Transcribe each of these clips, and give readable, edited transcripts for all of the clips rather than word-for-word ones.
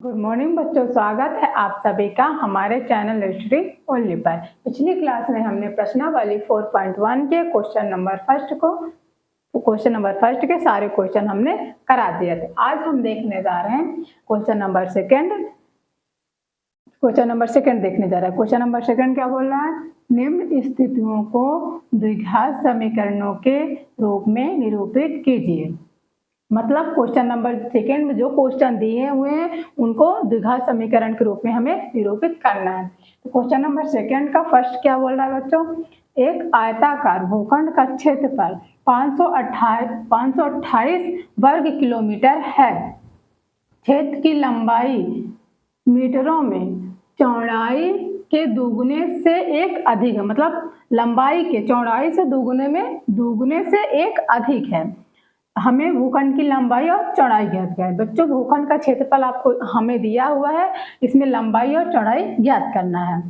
Good morning बच्चों, स्वागत है आप सभी का हमारे चैनल हिस्ट्री ओनली पर। पिछली क्लास में हमने प्रश्नावली 4.1 के क्वेश्चन नंबर फर्स्ट के सारे क्वेश्चन हमने करा दिए थे। आज हम देखने जा रहे हैं क्वेश्चन नंबर सेकंड देखने जा रहे हैं। क्वेश्चन नंबर सेकंड क्या बोल रहा है? निम्न स्थितियों को द्विघात समीकरणों के रूप में निरूपित कीजिए। मतलब क्वेश्चन नंबर सेकंड में जो क्वेश्चन दिए हुए हैं उनको द्विघात समीकरण के रूप में हमें निरूपित करना है। तो क्वेश्चन नंबर सेकंड का फर्स्ट क्या बोल रहा है बच्चों? एक आयताकार भूखंड का क्षेत्रफल 528 वर्ग किलोमीटर है। क्षेत्र की लंबाई मीटरों में चौड़ाई के दुगुने से एक अधिक है। मतलब लंबाई के चौड़ाई से दुगुने से एक अधिक है। हमें भूखंड की लंबाई और चौड़ाई ज्ञात करना है। बच्चों, भूखंड का क्षेत्रफल आपको हमें दिया हुआ है, इसमें लंबाई और चौड़ाई ज्ञात करना है।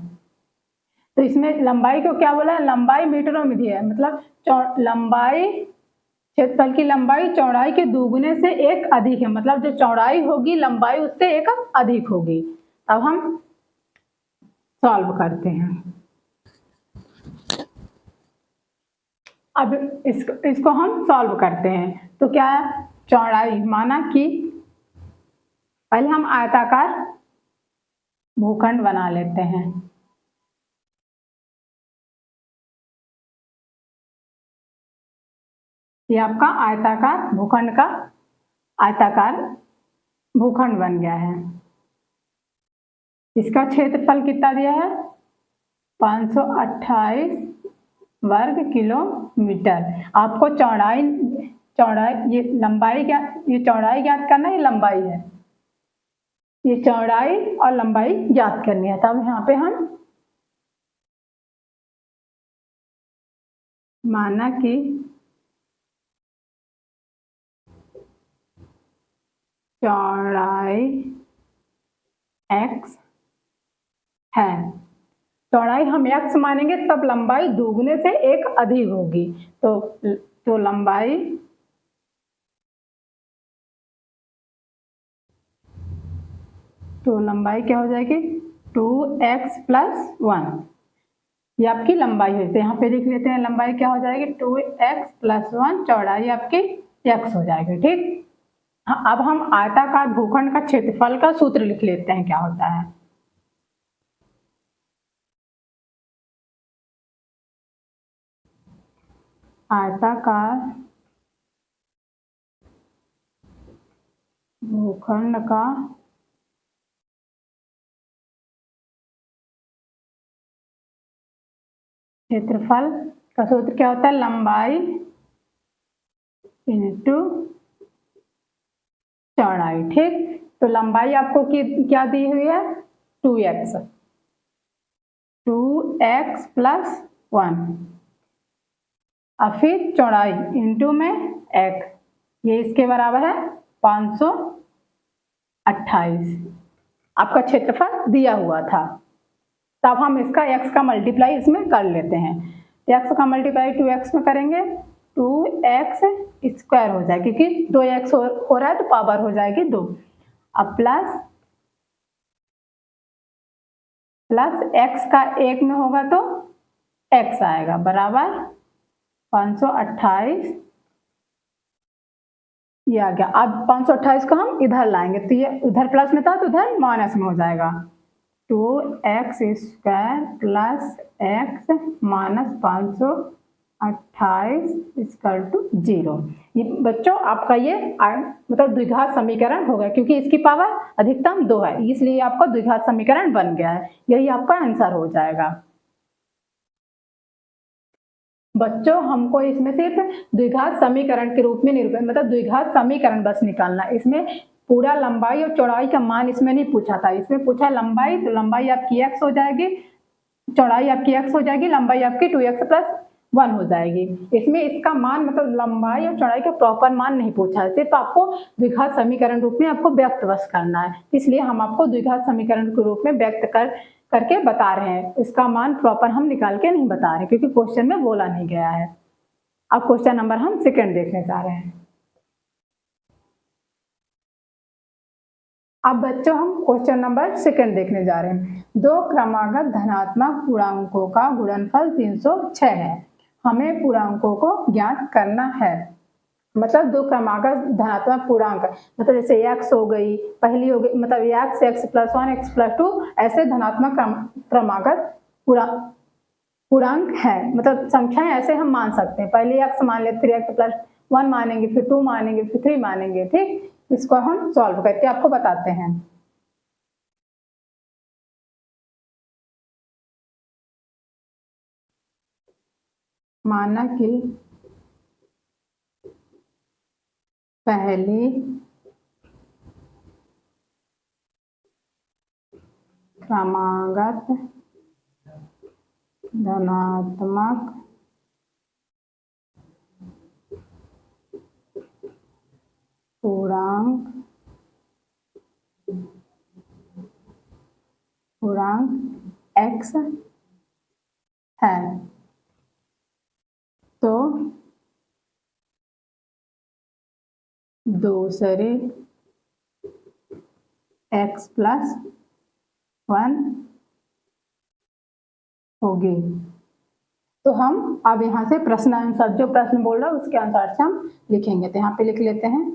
तो इसमें लंबाई को क्या बोला है? लंबाई मीटरों में दिया है। मतलब लंबाई, क्षेत्रफल की लंबाई चौड़ाई के दुगुने से एक अधिक है। मतलब जो चौड़ाई होगी लंबाई उससे एक अधिक होगी। अब हम सॉल्व करते हैं। अब इसको हम सॉल्व करते हैं। तो क्या है? चौड़ाई माना कि पहले हम आयताकार भूखंड बना लेते हैं। ये आपका आयताकार भूखंड बन गया है। इसका क्षेत्रफल कितना दिया है? 528 वर्ग किलोमीटर। आपको चौड़ाई ये लंबाई चौड़ाई ज्ञात करना है, ये लंबाई है। ये चौड़ाई और लंबाई ज्ञात करनी है। तब यहाँ पे हम माना कि चौड़ाई x है। चौड़ाई हम x मानेंगे तब लंबाई दुगुने से एक अधिक होगी। तो लंबाई क्या हो जाएगी? 2x + 1। ये आपकी लंबाई है। तो यहाँ पे लिख लेते हैं लंबाई क्या हो जाएगी? 2x + 1। चौड़ाई आपकी x हो जाएगी। ठीक। हाँ, अब हम आयताकार भूखंड का क्षेत्रफल का सूत्र लिख लेते हैं, क्या होता है। आयताकार भूखंड का क्षेत्रफल का सूत्र क्या होता है? लंबाई इंटू चौड़ाई। ठीक। तो लंबाई आपको क्या दी हुई है? 2x + 1। अब फिर चौड़ाई इंटू में x, ये इसके बराबर है 528। आपका क्षेत्रफल दिया हुआ था। तब हम इसका x का मल्टीप्लाई इसमें कर लेते हैं। x का मल्टीप्लाई 2x में करेंगे, 2x² हो जाएगी, क्योंकि 2x हो रहा है तो पावर हो जाएगी 2। अब प्लस x का 1 में होगा तो x आएगा, बराबर 528। ये आ गया। अब 528 को हम इधर लाएंगे तो ये उधर प्लस में था तो उधर माइनस में हो जाएगा। 2x² + x - 528 = 0। ये बच्चों आपका ये मतलब द्विघात समीकरण होगा, क्योंकि इसकी पावर अधिकतम 2 है, इसलिए आपका द्विघात समीकरण बन गया है। यही आपका आंसर हो जाएगा। बच्चों, हमको इसमें सिर्फ द्विघात समीकरण के रूप में निरूपित, मतलब द्विघात समीकरण बस निकालना। इसमें पूरा लंबाई और चौड़ाई का मान इसमें नहीं पूछा था। इसमें पूछा लंबाई, तो लंबाई आपकी x हो जाएगी, चौड़ाई आपकी x हो जाएगी, लंबाई आपकी 2x + 1 हो जाएगी। इसमें इसका मान, मतलब लंबाई और चौड़ाई का प्रॉपर मान नहीं पूछा है, सिर्फ आपको द्विघात समीकरण रूप में आपको व्यक्त बस करना है। इसलिए हम आपको द्विघात समीकरण के रूप में व्यक्त करके बता रहे हैं। इसका मान प्रॉपर हम निकाल के नहीं बता रहे, क्योंकि क्वेश्चन में बोला नहीं गया है। अब क्वेश्चन नंबर हम सेकंड देखने जा रहे हैं। अब बच्चों हम क्वेश्चन नंबर 2 देखने जा रहे हैं। दो क्रमागत धनात्मक पूर्णांकों का गुणनफल 306 है। हमें पूर्णांकों को ज्ञात करना है। मतलब दो क्रमागत धनात्मक पूर्णांक, मतलब जैसे x हो गई, पहली हो गई, मतलब x, x+1, x+2 ऐसे धनात्मक क्रमागत पूर्णांक है, मतलब संख्याएं ऐसे हम मान सकते हैं। पहले x मान लेते, फिर x+1 मानेंगे, फिर 2 मानेंगे, फिर 3 मानेंगे। ठीक, इसको हम सॉल्व करके आपको बताते हैं। माना कि पहली क्रमागत धनात्मक पूर्णांक x है, तो दूसरे x+1 होगी। तो हम अब यहाँ से प्रश्न अनुसार, जो प्रश्न बोल रहा है उसके अनुसार से हम लिखेंगे। तो यहाँ पे लिख लेते हैं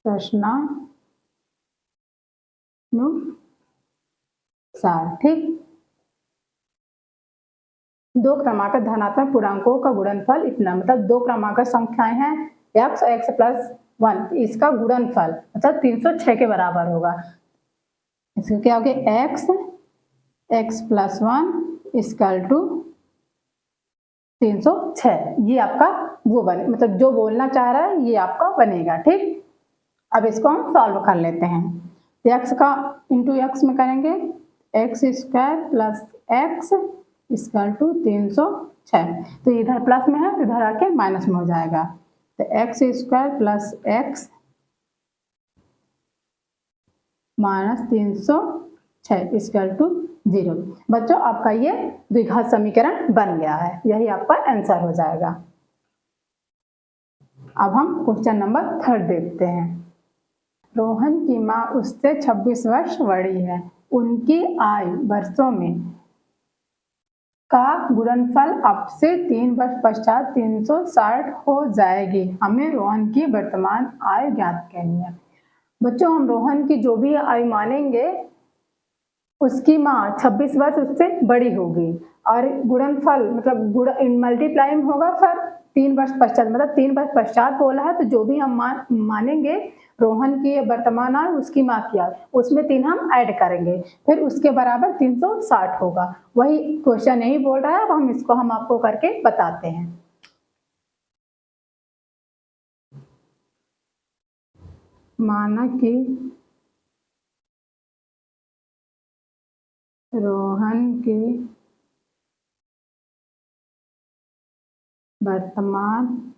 प्रश्नानुसार। ठीक, दो क्रमागत धनात्मक पूर्णांकों का गुणनफल इतना, मतलब दो क्रमागत संख्याएं हैं x और x+1, इसका गुणनफल मतलब 306 के बराबर होगा। इसका क्या हो गया, x+1 इक्वल टू 306। ये आपका वो बने, मतलब जो बोलना चाह रहा है ये आपका बनेगा। ठीक, अब इसको हम सॉल्व कर लेते हैं। x का इंटू x में करेंगे, x² plus x equal to 306। तो इधर प्लस में है तो इधर आके माइनस में हो जाएगा। तो x² plus x minus 306 equal to 0। बच्चों आपका ये द्विघात समीकरण बन गया है, यही आपका आंसर हो जाएगा। अब हम क्वेश्चन नंबर 3 देखते हैं। रोहन की माँ उससे 26 वर्ष बड़ी है। उनकी आयु वर्षों में का गुणनफल अब से 3 वर्ष पश्चात 360 हो जाएगी। हमें रोहन की वर्तमान आयु ज्ञात करनी है। बच्चों हम रोहन की जो भी आयु मानेंगे उसकी माँ 26 वर्ष उससे बड़ी होगी, और गुणनफल मतलब मल्टीप्लाई होगा फिर 3 वर्ष पश्चात, मतलब 3 वर्ष पश्चात बोला है तो जो भी हम मानेंगे रोहन की वर्तमान आयु उसकी माँ की आयु, उसमें 3 हम ऐड करेंगे, फिर उसके बराबर 360 होगा। वही क्वेश्चन यही बोल रहा है। अब हम इसको हम आपको करके बताते हैं। माना कि रोहन की वर्तमान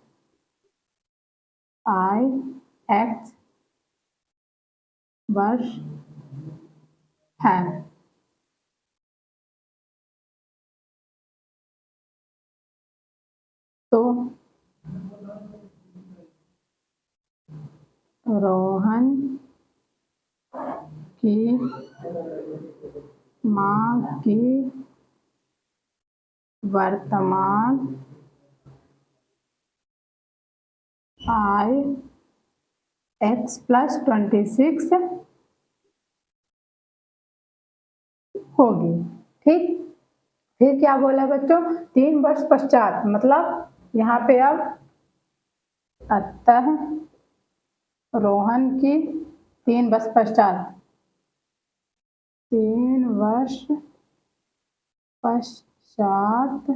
आय x वर्ष है। तो रोहन की माँ की वर्तमान आय x+26 होगी। ठीक, फिर क्या बोला बच्चों, 3 वर्ष पश्चात, मतलब यहाँ पे अब अतः रोहन की 3 वर्ष पश्चात 3 वर्ष पश्चात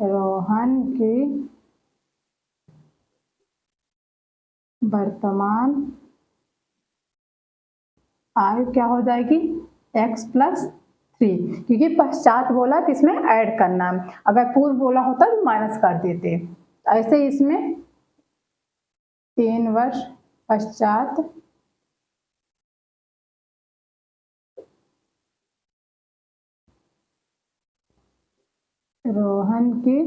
रोहन की वर्तमान आयु क्या हो जाएगी, x+3, क्योंकि पश्चात बोला तो इसमें ऐड करना, अगर पूर्व बोला होता तो माइनस कर देते। ऐसे इसमें 3 वर्ष पश्चात रोहन की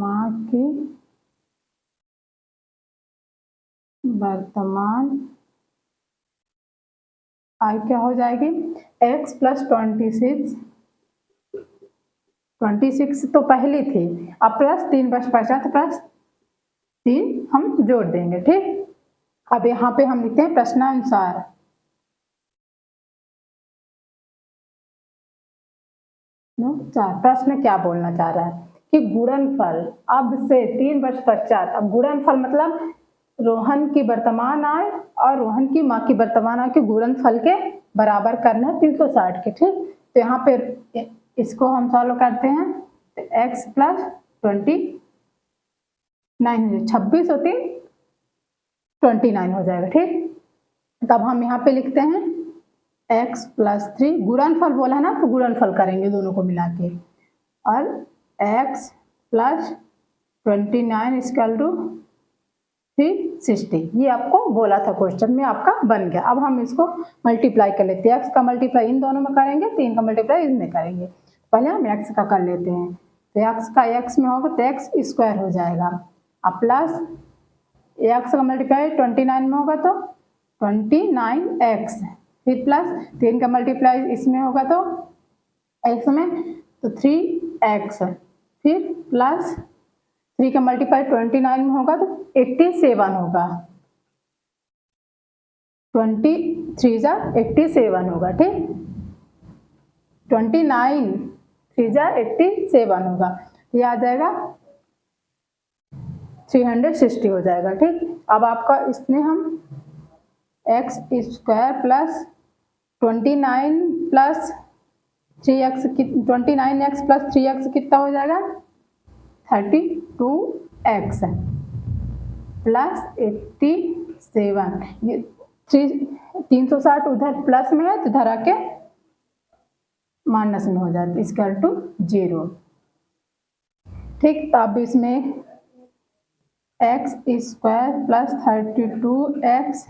माह की वर्तमान आय क्या हो जाएगी, x प्लस 26 तो पहली थी, अब प्लस 3 बचा तो प्लस 3 हम जोड़ देंगे। ठीक, अब यहाँ पे हम लिखते हैं प्रश्नानुसार। चार, प्रश्न क्या बोलना चाह रहा है कि गुणनफल अब से 3 वर्ष पश्चात, अब गुणनफल मतलब रोहन की वर्तमान आय और रोहन की माँ की वर्तमान आय के गुणनफल के बराबर करना है 360 के। ठीक, तो यहाँ पे इसको हम सॉल्व करते हैं तो x प्लस 29 26 होती 29 हो जाएगा। ठीक, तब हम यहाँ पे लिखते हैं x प्लस 3, गुणनफल बोला है ना तो गुणनफल करेंगे दोनों को मिला के, और x प्लस 29 इक्वल टू 360। ये आपको बोला था क्वेश्चन में, आपका बन गया। अब हम इसको मल्टीप्लाई कर लेते हैं, x का मल्टीप्लाई इन दोनों में करेंगे, 3 का मल्टीप्लाई इनमें करेंगे। पहले हम x का कर लेते हैं, तो x का x में होगा तो x स्क्वायर हो जाएगा, अब प्लस x का मल्टीप्लाई 29 में होगा तो 29x, फिर प्लस 3 का मल्टीप्लाई इसमें होगा तो x में तो 3x, फिर प्लस 3 का मल्टीप्लाई 29 में होगा तो 87 होगा, 23 जा 87 होगा। ठीक, 29 3 जा 87 होगा, ये आ जाएगा 360 हो जाएगा। ठीक, अब आपका इसमें हम x square plus 29 plus 3x 29x plus 3x कितना हो जाएगा 32x प्लस 87, ये 360 उधर प्लस में है तो इधर आके माइनस में हो जाता है, इक्वल टू 0। ठीक, तो अब इसमें x स्क्वायर प्लस 32x,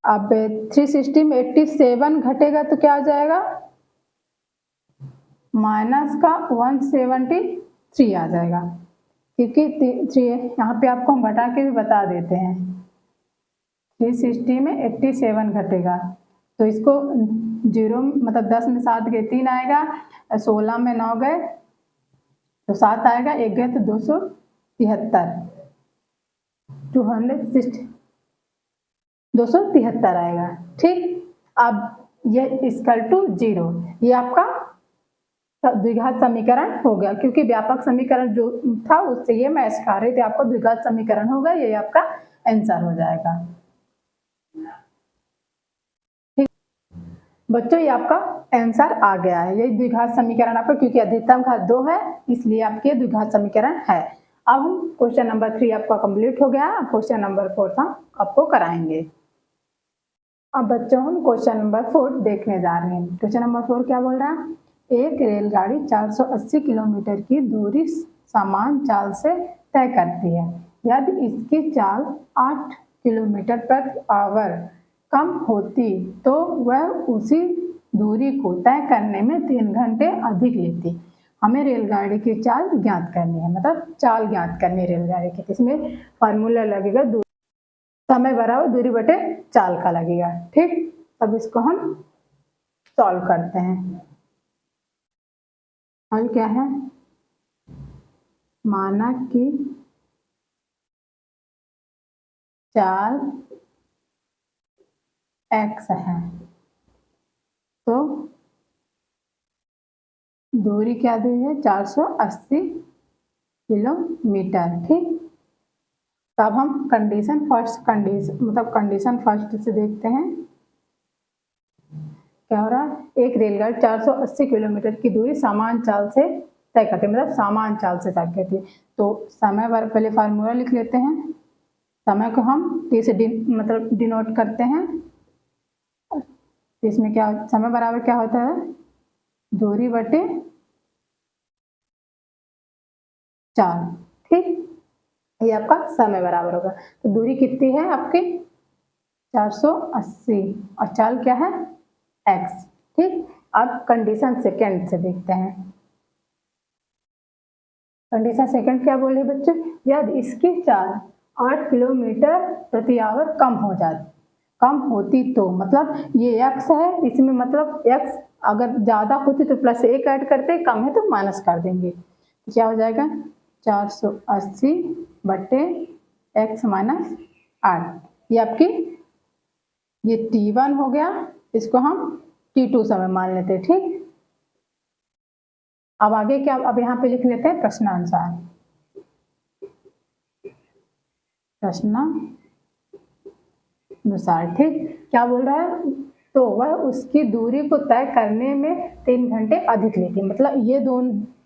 अब 360 में 87 घटेगा तो क्या आ जाएगा माइनस का 173 आ जाएगा, क्योंकि 3 यहाँ पे आपको हम घटा के भी बता देते हैं। 360 में 87 घटेगा तो इसको 0 मतलब 10 में 7 गए 3 आएगा, 16 में 9 गए तो 7 आएगा, 1 गए तो 273 आएगा। ठीक, अब ये इक्वल टू 0, ये आपका द्विघात समीकरण हो गया, क्योंकि व्यापक समीकरण जो था उससे ये मैच कर रही थी, आपको द्विघात समीकरण होगा, ये आपका आंसर हो जाएगा। ठीक बच्चों, ये आपका आंसर आ गया है, ये द्विघात समीकरण आपका, क्योंकि अधिकतम घात 2 है इसलिए आपके द्विघात समीकरण है। अब हम क्वेश्चन नंबर 3 आपका कंप्लीट हो गया, क्वेश्चन नंबर 4 हम आपको कराएंगे। अब बच्चों हम क्वेश्चन नंबर 4 देखने जा रहे हैं। क्वेश्चन नंबर 4 क्या बोल रहा है, एक रेलगाड़ी 480 किलोमीटर की दूरी समान चाल से तय करती है, यदि इसकी चाल 8 किलोमीटर प्रति आवर कम होती तो वह उसी दूरी को तय करने में 3 घंटे अधिक लेती। हमें रेलगाड़ी की चाल ज्ञात करनी है, मतलब चाल ज्ञात करनी है रेलगाड़ी की, इसमें फार्मूला लगेगा समय बराबर दूरी बटे चाल का लगेगा। ठीक, अब इसको हम सॉल्व करते हैं। हल क्या है, माना कि चाल x है तो दूरी क्या दी है 480 किलोमीटर। ठीक, तब हम कंडीशन फर्स्ट से देखते हैं क्या हो रहा है। एक रेलगाड़ी 480 किलोमीटर की दूरी समान चाल से तय करती है, मतलब समान चाल से तय करती है, तो समय पहले फार्मूला लिख लेते हैं, समय को हम t से मतलब डिनोट करते हैं, इसमें क्या समय बराबर क्या होता है दूरी बटे चाल। ठीक, ये आपका समय बराबर होगा, तो दूरी कितनी है आपकी 480 और चाल क्या है x। ठीक, अब कंडीशन सेकेंड से देखते हैं, कंडीशन सेकंड क्या बोले बच्चों, यदि इसकी चाल 8 किलोमीटर प्रति आवर कम होती तो, मतलब ये x है, इसमें मतलब x अगर ज़्यादा होती तो प्लस 1 ऐड करते, कम है तो माइनस कर देंगे। तो क्या हो जाएगा 480 बटे x माइनस 8। ये आपकी ये T1 हो गया, इसको हम T2 समय मान लेते हैं। ठीक, अब आगे क्या, अब यहाँ पे लिख लेते हैं प्रश्नानुसार। ठीक, क्या बोल रहा है, तो वह उसकी दूरी को तय करने में 3 घंटे अधिक लेती, मतलब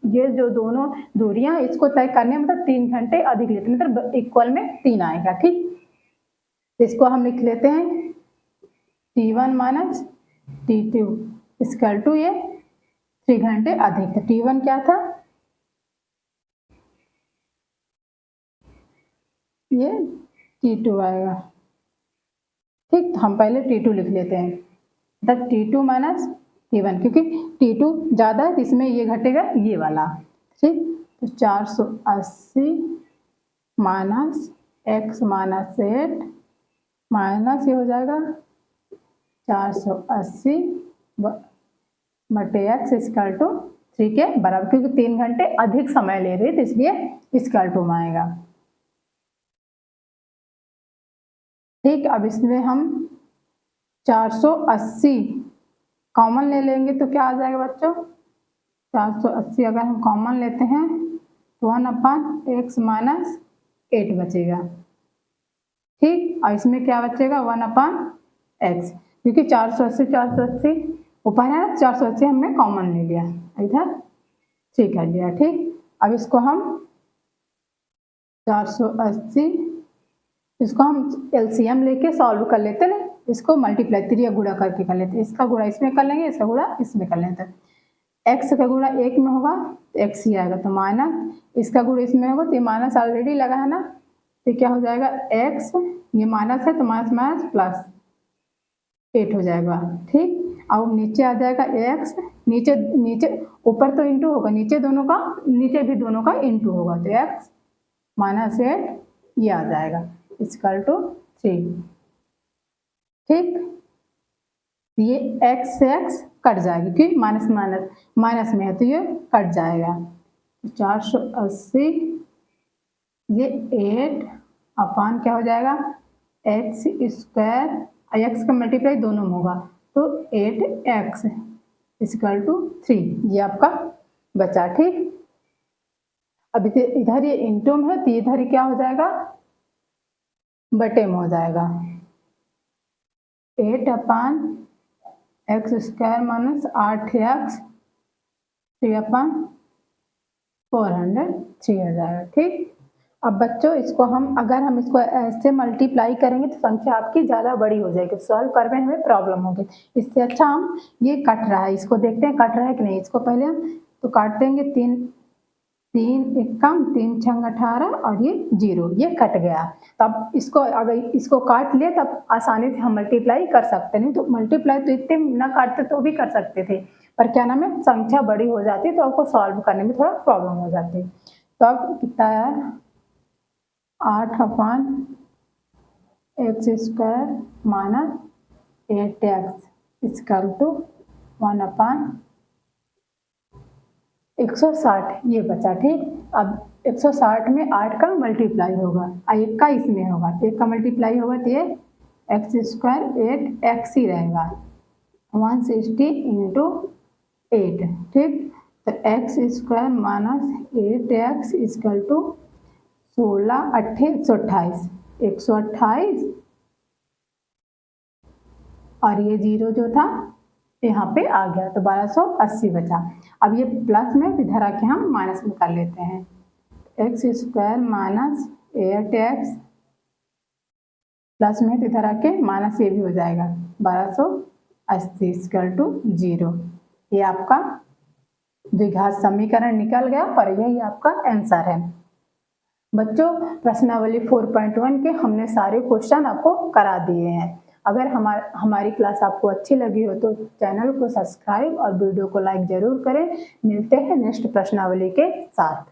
ये जो दोनों दूरियां इसको तय करने में मतलब 3 घंटे अधिक लेती, मतलब इक्वल में 3 आएगा। ठीक, इसको हम लिख लेते हैं T1 minus T2 equal to ये 3 घंटे अधिक। T1 क्या था, ये T2 आएगा। ठीक, तो हम पहले T2 लिख लेते हैं, मतलब T2 माइनस T1, क्योंकि T2 ज़्यादा है तो इसमें ये घटेगा ये वाला। ठीक, तो 480 माइनस x माइनस 8 माइनस ये हो जाएगा 480 बटे x इक्वल टू 3 के बराबर, क्योंकि 3 घंटे अधिक समय ले रही है तो इसलिए इक्वल टू में आएगा। ठीक, अब इसमें हम 480 कॉमन ले लेंगे तो क्या आ जाएगा बच्चों, 480 अगर हम कॉमन लेते हैं तो 1/x माइनस 8 बचेगा। ठीक, और इसमें क्या बचेगा 1/x, क्योंकि 480 ऊपर है ना, 480 हमने कॉमन ले लिया इधर, ठीक है लिया। ठीक, अब इसको हम 480 इसको हम एलसीएम लेके सॉल्व कर लेते हैं, इसको मल्टीप्लाई 3 गुणा करके कर लेते हैं, इसका गुणा इसमें कर लेंगे, इसका गुणा इसमें कर लेते हैं। x का गुणा 1 में होगा तो x ही आएगा, तो माइनस, इसका गुणा इसमें होगा तो ये माइनस ऑलरेडी लगा है ना, तो क्या हो जाएगा x, ये माइनस है तो माइनस माइनस प्लस 8 हो जाएगा। ठीक, अब नीचे आ जाएगा x, नीचे ऊपर तो इंटू होगा, नीचे भी दोनों का इंटू होगा, तो x माइनस 8 ये आ जाएगा इक्वल टू 3। ठीक, ये x से x कट जाएगी क्योंकि माइनस में है तो ये कट जाएगा। 480 ये 8 अपान क्या हो जाएगा x स्क्वायर, x का मल्टीप्लाई दोनों में होगा तो 8x इक्वल टू 3, ये आपका बचा। ठीक, अब इधर ये इंटू में है तो इधर क्या हो जाएगा बटे में हो जाएगा, 8/x स्क्वायर माइनस 8x 3/403 हो जाएगा। ठीक, अब बच्चों इसको अगर हम इसको ऐसे मल्टीप्लाई करेंगे तो संख्या आपकी ज़्यादा बड़ी हो जाएगी, सॉल्व करने में हमें प्रॉब्लम होगी। इससे अच्छा हम ये कट रहा है, इसको देखते हैं कट रहा है कि नहीं। इसको पहले हम तो काटेंगे 3 एक कम 3 छंग 18 और ये 0, ये कट गया। तब इसको अगर इसको काट लिए तब आसानी से हम मल्टीप्लाई कर सकते, नहीं तो मल्टीप्लाई तो इतने ना काटते तो भी कर सकते थे, पर क्या नाम है संख्या बड़ी हो जाती तो आपको सॉल्व करने में थोड़ा प्रॉब्लम हो जाती। तो अब कितना है 8/x square minus 8x equal to 1/160 ये बचा। ठीक, अब 160 में 8 का मल्टीप्लाई होगा, 1 का इसमें होगा, 1 का मल्टीप्लाई होगा तो ये x स्क्वायर 8x ही रहेगा, 160 इंटू 8। ठीक, तो x square minus 8x equal to 16 8 128 128 और ये 0 जो था यहाँ पे आ गया तो 1280 बचा। अब ये प्लस में इधर आके हम माइनस में कर लेते हैं, x square minus 8x plus में इधर आके माइनस ये भी हो जाएगा 1280 इक्वल टू 0। ये आपका द्विघात समीकरण निकल गया और यही आपका आंसर है। बच्चों प्रश्नावली 4.1 के हमने सारे क्वेश्चन आपको करा दिए हैं। अगर हमारी क्लास आपको अच्छी लगी हो तो चैनल को सब्सक्राइब और वीडियो को लाइक जरूर करें। मिलते हैं नेक्स्ट प्रश्नावली के साथ।